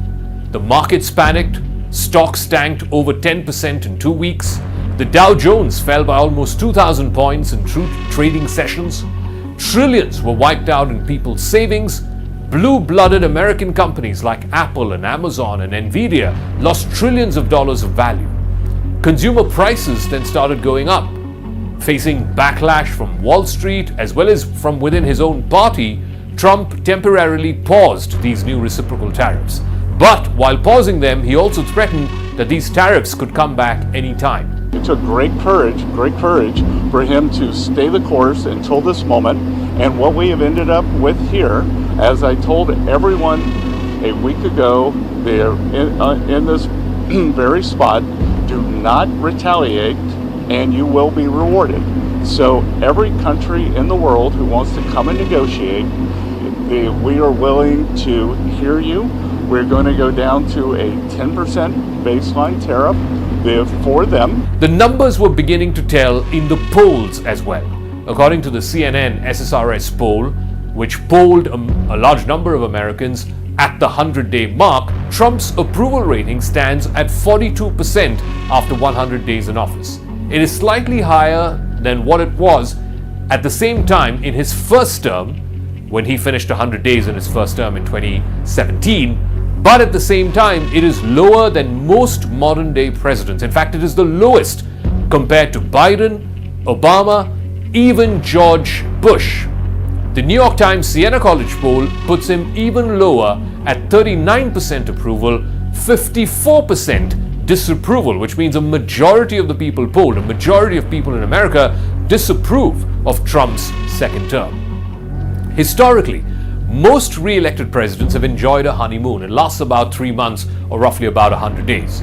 The markets panicked, stocks tanked over 10% in 2 weeks, the Dow Jones fell by almost 2,000 points in trading sessions, trillions were wiped out in people's savings, blue-blooded American companies like Apple and Amazon and Nvidia lost trillions of dollars of value. Consumer prices then started going up. Facing backlash from Wall Street as well as from within his own party, Trump temporarily paused these new reciprocal tariffs. But while pausing them, he also threatened that these tariffs could come back anytime. It took great courage for him to stay the course until this moment. And what we have ended up with here, as I told everyone a week ago, they're in this very spot, do not retaliate and you will be rewarded. So every country in the world who wants to come and negotiate, we are willing to hear you. We're going to go down to a 10% baseline tariff for them. The numbers were beginning to tell in the polls as well. According to the CNN SSRS poll, which polled a large number of Americans at the 100-day mark, Trump's approval rating stands at 42% after 100 days in office. It is slightly higher than what it was at the same time in his first term, when he finished 100 days in his first term in 2017. But at the same time, it is lower than most modern-day presidents. In fact, it is the lowest compared to Biden, Obama, even George Bush. The New York Times Siena College poll puts him even lower at 39% approval, 54% disapproval, which means a majority of the people polled, a majority of people in America disapprove of Trump's second term. Historically, most re-elected presidents have enjoyed a honeymoon. It lasts about 3 months or roughly about 100 days.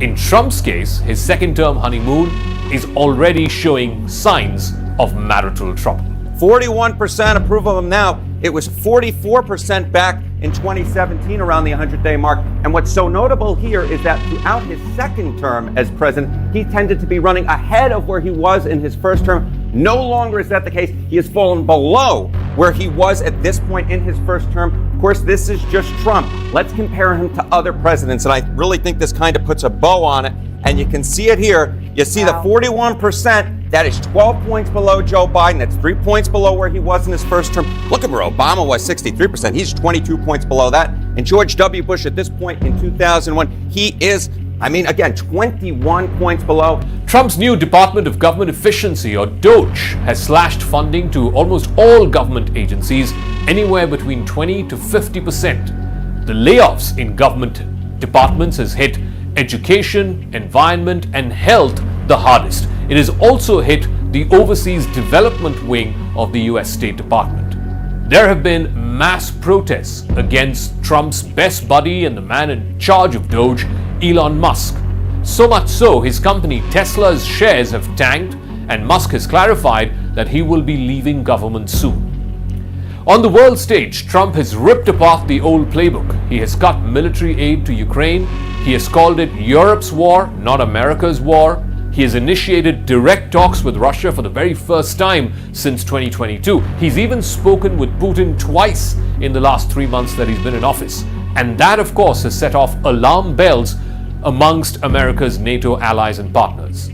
In Trump's case, his second-term honeymoon is already showing signs of marital trouble. 41% approval of him now. It was 44% back in 2017 around the 100-day mark. And what's so notable here is that throughout his second term as president, he tended to be running ahead of where he was in his first term. No longer is that the case. He has fallen below where he was at this point in his first term. Of course, this is just Trump. Let's compare him to other presidents. And I really think this kind of puts a bow on it. And you can see it here. You see the 41%. That is 12 points below Joe Biden. That's 3 points below where he was in his first term. Look at where Obama was, 63%. He's 22 points below that. And George W. Bush at this point in 2001, he is, again, 21 points below. Trump's new Department of Government Efficiency, or DOGE, has slashed funding to almost all government agencies, anywhere between 20 to 50%. The layoffs in government departments has hit education, environment, and health the hardest. It has also hit the overseas development wing of the US State Department. There have been mass protests against Trump's best buddy and the man in charge of Doge, Elon Musk. So much so, his company Tesla's shares have tanked, and Musk has clarified that he will be leaving government soon. On the world stage, Trump has ripped apart the old playbook. He has cut military aid to Ukraine. He has called it Europe's war, not America's war. He has initiated direct talks with Russia for the very first time since 2022. He's even spoken with Putin twice in the last 3 months that he's been in office. And that, of course, has set off alarm bells amongst America's NATO allies and partners.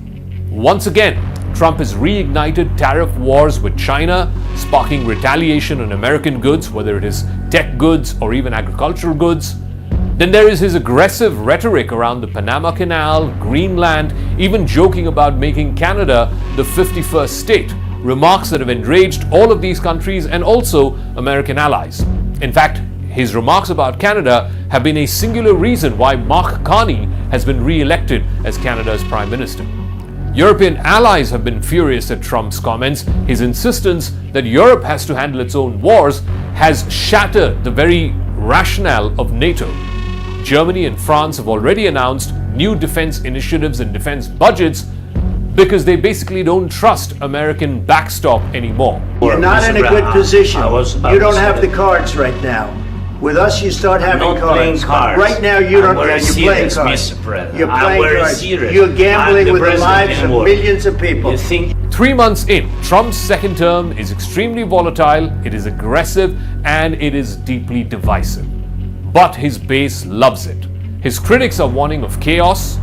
Once again, Trump has reignited tariff wars with China, sparking retaliation on American goods, whether it is tech goods or even agricultural goods. Then there is his aggressive rhetoric around the Panama Canal, Greenland, even joking about making Canada the 51st state, remarks that have enraged all of these countries and also American allies. In fact, his remarks about Canada have been a singular reason why Mark Carney has been re-elected as Canada's Prime Minister. European allies have been furious at Trump's comments. His insistence that Europe has to handle its own wars has shattered the very rationale of NATO. Germany and France have already announced new defense initiatives and defense budgets because they basically don't trust American backstop anymore. You're not in a good position. You don't have the cards right now. With us, you start having cards. Right now, you don't. You're playing cards. You're playing cards. You're gambling with the lives of millions of people. 3 months in, Trump's second term is extremely volatile, it is aggressive, and it is deeply divisive. But his base loves it. His critics are warning of chaos.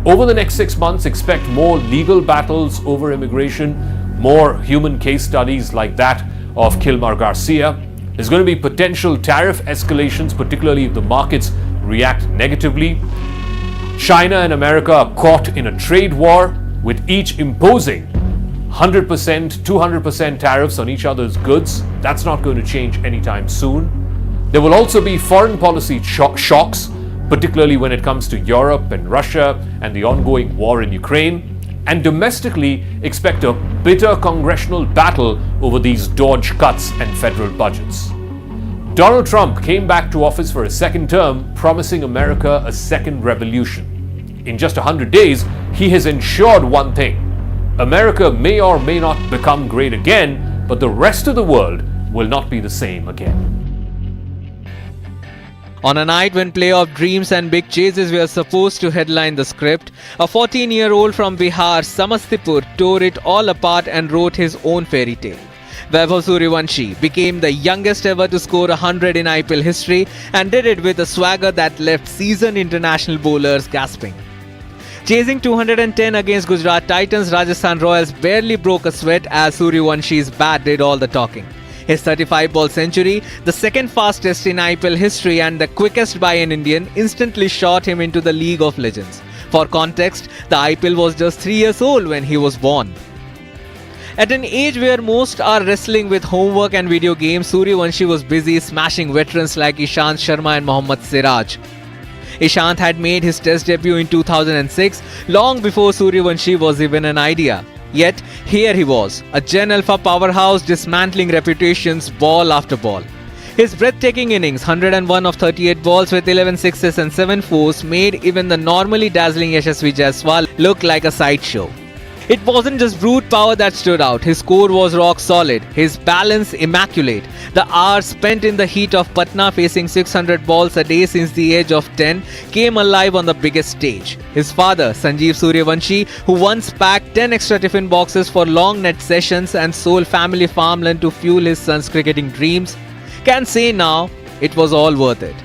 Over the next 6 months, expect more legal battles over immigration, more human case studies like that of Kilmar Garcia. There's going to be potential tariff escalations, particularly if the markets react negatively. China and America are caught in a trade war, with each imposing 100%, 200% tariffs on each other's goods. That's not going to change anytime soon. There will also be foreign policy shocks, particularly when it comes to Europe and Russia and the ongoing war in Ukraine. And domestically, expect a bitter congressional battle over these Doge cuts and federal budgets. Donald Trump came back to office for a second term, promising America a second revolution. In just 100 days, he has ensured one thing: America may or may not become great again, but the rest of the world will not be the same again. On a night when playoff dreams and big chases were supposed to headline the script, a 14-year-old from Bihar, Samastipur, tore it all apart and wrote his own fairy tale. Vaibhav Suryavanshi became the youngest ever to score 100 in IPL history and did it with a swagger that left seasoned international bowlers gasping. Chasing 210 against Gujarat Titans, Rajasthan Royals barely broke a sweat as Suryavanshi's bat did all the talking. His 35-ball century, the second fastest in IPL history and the quickest by an Indian, instantly shot him into the League of Legends. For context, the IPL was just 3 years old when he was born. At an age where most are wrestling with homework and video games, Suryavanshi was busy smashing veterans like Ishant Sharma and Mohammad Siraj. Ishant had made his test debut in 2006, long before Suryavanshi was even an idea. Yet, here he was, a Gen Alpha powerhouse dismantling reputations ball after ball. His breathtaking innings, 101 of 38 balls with 11 sixes and 7 fours, made even the normally dazzling Yashasvi Jaiswal look like a sideshow. It wasn't just brute power that stood out, his score was rock solid, his balance immaculate. The hours spent in the heat of Patna facing 600 balls a day since the age of 10 came alive on the biggest stage. His father, Sanjeev Suryavanshi, who once packed 10 extra tiffin boxes for long net sessions and sold family farmland to fuel his son's cricketing dreams, can say now it was all worth it.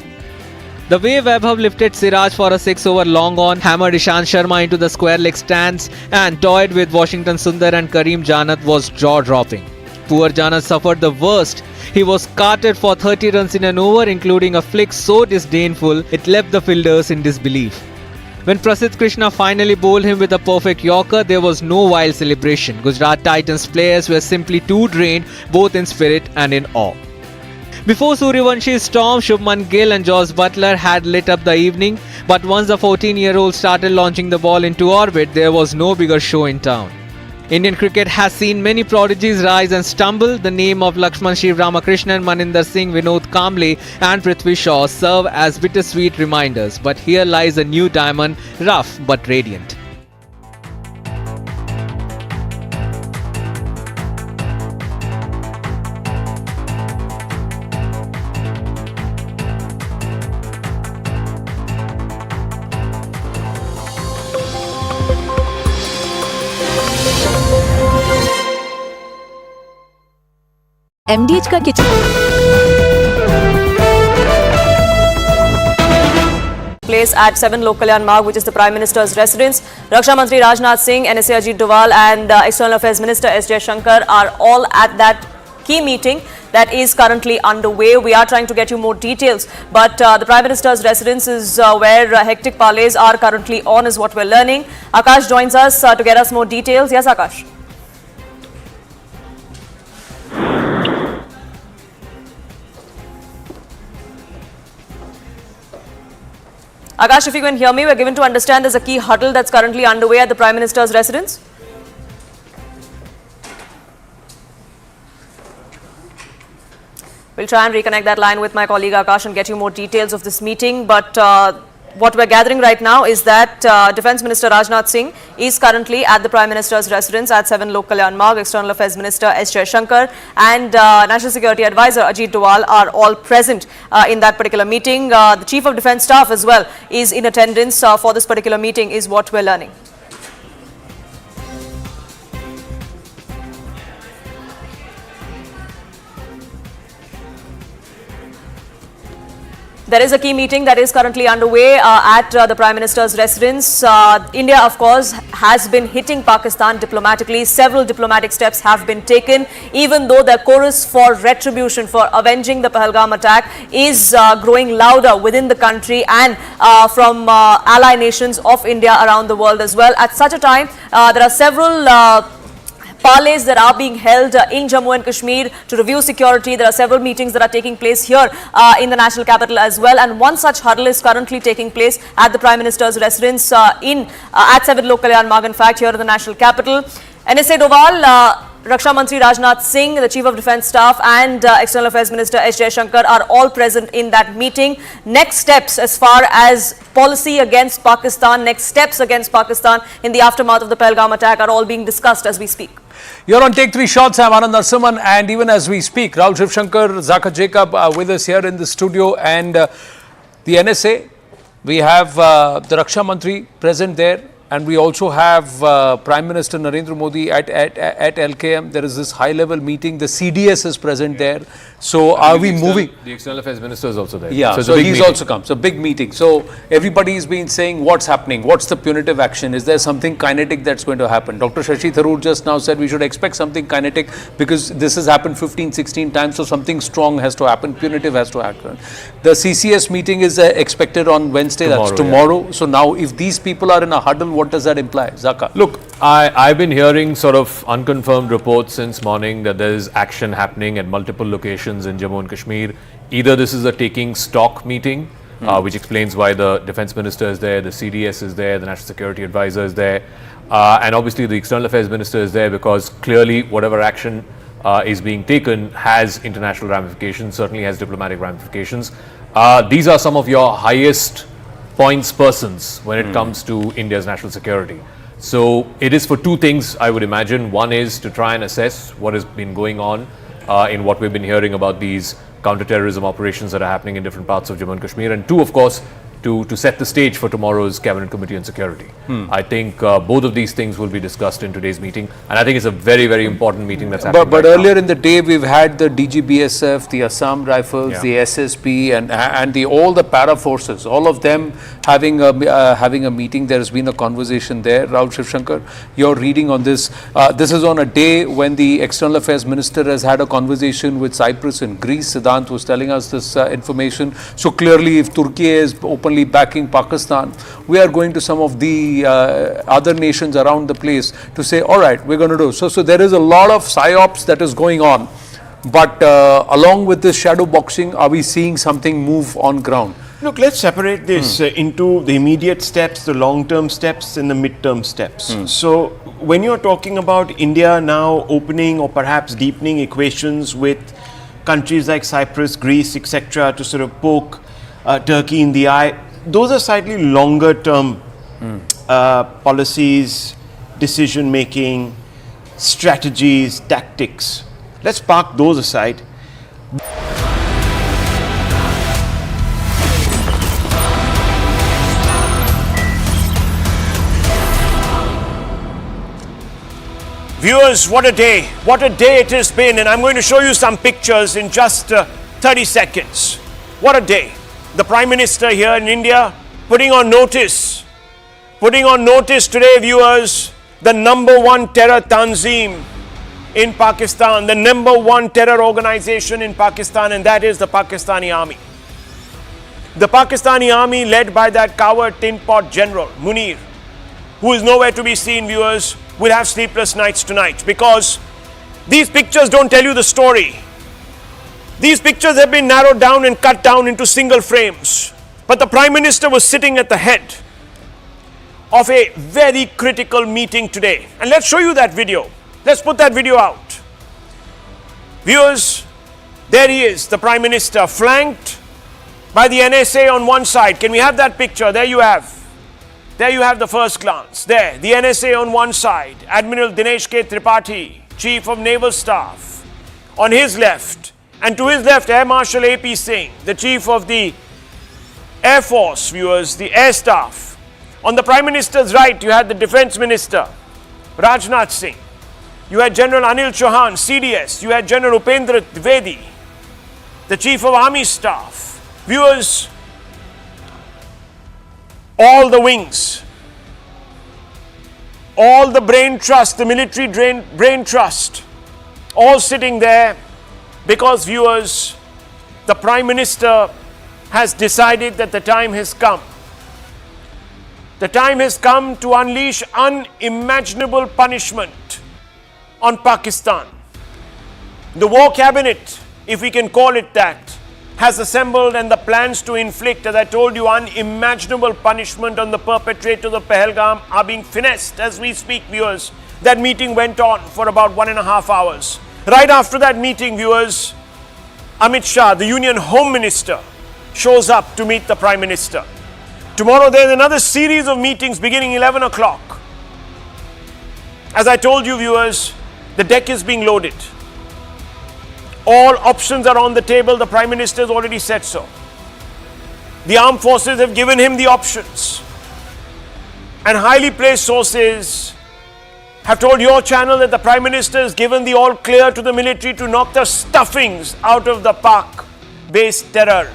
The way Vaibhav lifted Siraj for a 6-over long on, hammered Ishant Sharma into the square leg stands and toyed with Washington Sundar and Kareem Janat was jaw-dropping. Poor Janat suffered the worst. He was carted for 30 runs in an over, including a flick so disdainful it left the fielders in disbelief. When Prasidh Krishna finally bowled him with a perfect Yorker, there was no wild celebration. Gujarat Titans players were simply too drained, both in spirit and in awe. Before Suryavanshi's storm, Shubman Gill and Josh Butler had lit up the evening, but once the 14-year-old started launching the ball into orbit, there was no bigger show in town. Indian cricket has seen many prodigies rise and stumble. The name of Lakshman Shiv Ramakrishnan, Maninder Singh, Vinod Kamble and Prithvi Shaw serve as bittersweet reminders. But here lies a new diamond, rough but radiant. MDH का kitchen place at 7 Lok Kalyan Marg, which is the Prime Minister's residence. Raksha Mantri Rajnath Singh, NSA Ajit Doval and External Affairs Minister S. Shankar are all at that key meeting that is currently underway. We are trying to get you more details, but the Prime Minister's residence is where hectic parleys are currently on, is what we're learning. Akash joins us to get us more details. Yes, Akash. Akash, if you can hear me, we're given to understand there's a key huddle that's currently underway at the Prime Minister's residence. We'll try and reconnect that line with my colleague Akash and get you more details of this meeting. But what we're gathering right now is that Defence Minister Rajnath Singh is currently at the Prime Minister's residence at 7 Lok Kalyan Marg. External Affairs Minister S. Shankar and National Security Advisor Ajit Doval are all present in that particular meeting. The Chief of Defence Staff as well is in attendance for this particular meeting, is what we're learning. There is a key meeting that is currently underway at the Prime Minister's residence. India, of course, has been hitting Pakistan diplomatically. Several diplomatic steps have been taken, even though the chorus for retribution, for avenging the Pahalgam attack is growing louder within the country and from ally nations of India around the world as well. At such a time, there are several parleys that are being held in Jammu and Kashmir to review security. There are several meetings that are taking place here in the national capital as well, and one such huddle is currently taking place at the Prime Minister's residence at 7 Lok Kalyan Marg, in fact, here in the national capital. NSA Doval, Raksha Mantri Rajnath Singh, the Chief of Defence Staff and External Affairs Minister S. Shankar are all present in that meeting. Next steps as far as policy against Pakistan, next steps against Pakistan in the aftermath of the Pahalgam attack are all being discussed as we speak. You're on Take 3 Shots. I'm Anand Narasimhan, and even as we speak, Rahul Shivshankar, Zaka Jacob are with us here in the studio, and the NSA, we have the Raksha Mantri present there, and we also have Prime Minister Narendra Modi at LKM. There is this high-level meeting. The CDS is present there. So are we moving? The External Affairs Minister is also there. Yeah, so he's also come. So big meeting. So everybody's been saying what's happening, what's the punitive action, is there something kinetic that's going to happen? Dr. Shashi Tharoor just now said we should expect something kinetic because this has happened 15, 16 times, so something strong has to happen, punitive has to happen. The CCS meeting is expected on Wednesday, that's tomorrow. Yeah. So now if these people are in a huddle, what does that imply? Zaka? Look, I've been hearing sort of unconfirmed reports since morning that there is action happening at multiple locations in Jammu and Kashmir. Either this is a taking stock meeting, which explains why the Defence Minister is there, the CDS is there, the National Security Advisor is there, and obviously the External Affairs Minister is there because clearly whatever action is being taken has international ramifications, certainly has diplomatic ramifications. These are some of your highest points persons when it comes to India's national security. So it is for two things, I would imagine. One is to try and assess what has been going on in what we've been hearing about these counter-terrorism operations that are happening in different parts of Jammu and Kashmir, and two, of course, to set the stage for tomorrow's Cabinet Committee on Security. I think both of these things will be discussed in today's meeting, and I think it's a very, very important meeting that's happening. But earlier in the day, we've had the DGBSF, the Assam Rifles, the SSP, and all the para forces, all of them having a meeting. There has been a conversation there. Rahul Shivshankar, your reading on this. This is on a day when the External Affairs Minister has had a conversation with Cyprus and Greece. Siddhant was telling us this information. So clearly, if Turkey is openly backing Pakistan, we are going to some of the other nations around the place to say, all right, we're going to do. So there is a lot of psyops that is going on. But along with this shadow boxing, are we seeing something move on ground? Look, let's separate this into the immediate steps, the long-term steps, and the mid-term steps. So, when you're talking about India now opening or perhaps deepening equations with countries like Cyprus, Greece, etc., to sort of poke Turkey in the eye, those are slightly longer-term policies, decision-making, strategies, tactics. Let's park those aside. Viewers, what a day. What a day it has been. And I'm going to show you some pictures in just 30 seconds. What a day. The Prime Minister here in India putting on notice today, viewers, the #1 terror tanzeem in Pakistan, the #1 terror organization in Pakistan, and that is the Pakistani army. The Pakistani army led by that coward tin pot general, Munir, who is nowhere to be seen, viewers, will have sleepless nights tonight because these pictures don't tell you the story. These pictures have been narrowed down and cut down into single frames. But the Prime Minister was sitting at the head of a very critical meeting today. And let's show you that video. Let's put that video out. Viewers, there he is, the Prime Minister, flanked by the NSA on one side. Can we have that picture? There you have. There you have the first glance. There, the NSA on one side, Admiral Dinesh K. Tripathi, Chief of Naval Staff, on his left, and to his left, Air Marshal A.P. Singh, the Chief of the Air Force, viewers, the Air Staff. On the Prime Minister's right, you had the Defence Minister, Rajnath Singh. You had General Anil Chauhan, CDS. You had General Upendra Dwivedi, the Chief of Army Staff. Viewers, all the wings, all the brain trust, the military brain trust, all sitting there because, viewers, the Prime Minister has decided that the time has come. The time has come to unleash unimaginable punishment on Pakistan. The War Cabinet, if we can call it that, has assembled, and the plans to inflict, as I told you, unimaginable punishment on the perpetrators of Pahalgam are being finessed as we speak, viewers. That meeting went on for about 1.5 hours. Right after that meeting, viewers, Amit Shah, the Union Home Minister, shows up to meet the Prime Minister. Tomorrow there is another series of meetings beginning 11 o'clock. As I told you, viewers, the deck is being loaded. All options are on the table. The Prime Minister has already said so. The armed forces have given him the options. And highly placed sources have told your channel that the Prime Minister has given the all clear to the military to knock the stuffings out of the Pak-based terror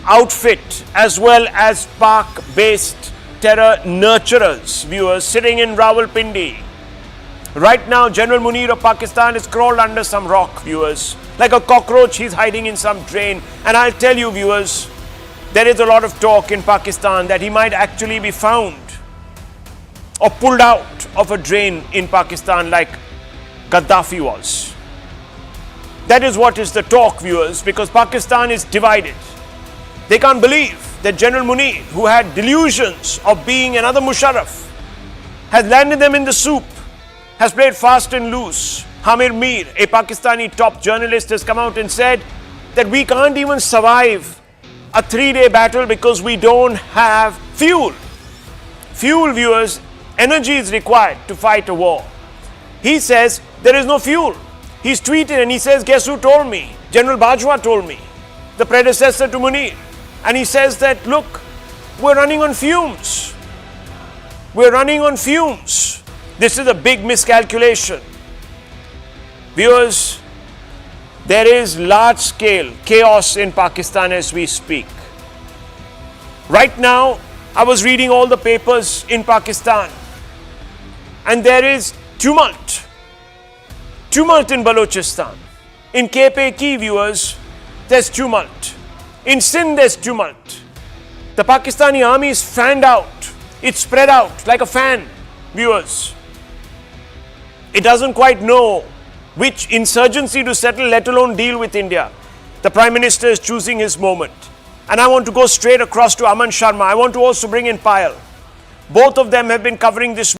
outfit, as well as Pak-based terror nurturers, viewers, sitting in Rawalpindi. Right now, General Munir of Pakistan is crawled under some rock, viewers. Like a cockroach, he's hiding in some drain. And I'll tell you, viewers, there is a lot of talk in Pakistan that he might actually be found or pulled out of a drain in Pakistan like Gaddafi was. That is what is the talk, viewers, because Pakistan is divided. They can't believe that General Munir, who had delusions of being another Musharraf, has landed them in the soup, has played fast and loose. Hamir Mir, a Pakistani top journalist, has come out and said that we can't even survive a 3-day battle because we don't have fuel. Fuel, viewers, energy is required to fight a war. He says there is no fuel. He's tweeted and he says, guess who told me? General Bajwa told me, the predecessor to Munir. And he says that, look, we're running on fumes. We're running on fumes. This is a big miscalculation. Viewers, there is large-scale chaos in Pakistan as we speak. Right now, I was reading all the papers in Pakistan, and there is tumult. Tumult in Balochistan. In KPK, viewers, there's tumult. In Sindh, there's tumult. The Pakistani army is fanned out. It's spread out like a fan, viewers. It doesn't quite know which insurgency to settle, let alone deal with India. The Prime Minister is choosing his moment. And I want to go straight across to Aman Sharma. I want to also bring in Payal. Both of them have been covering this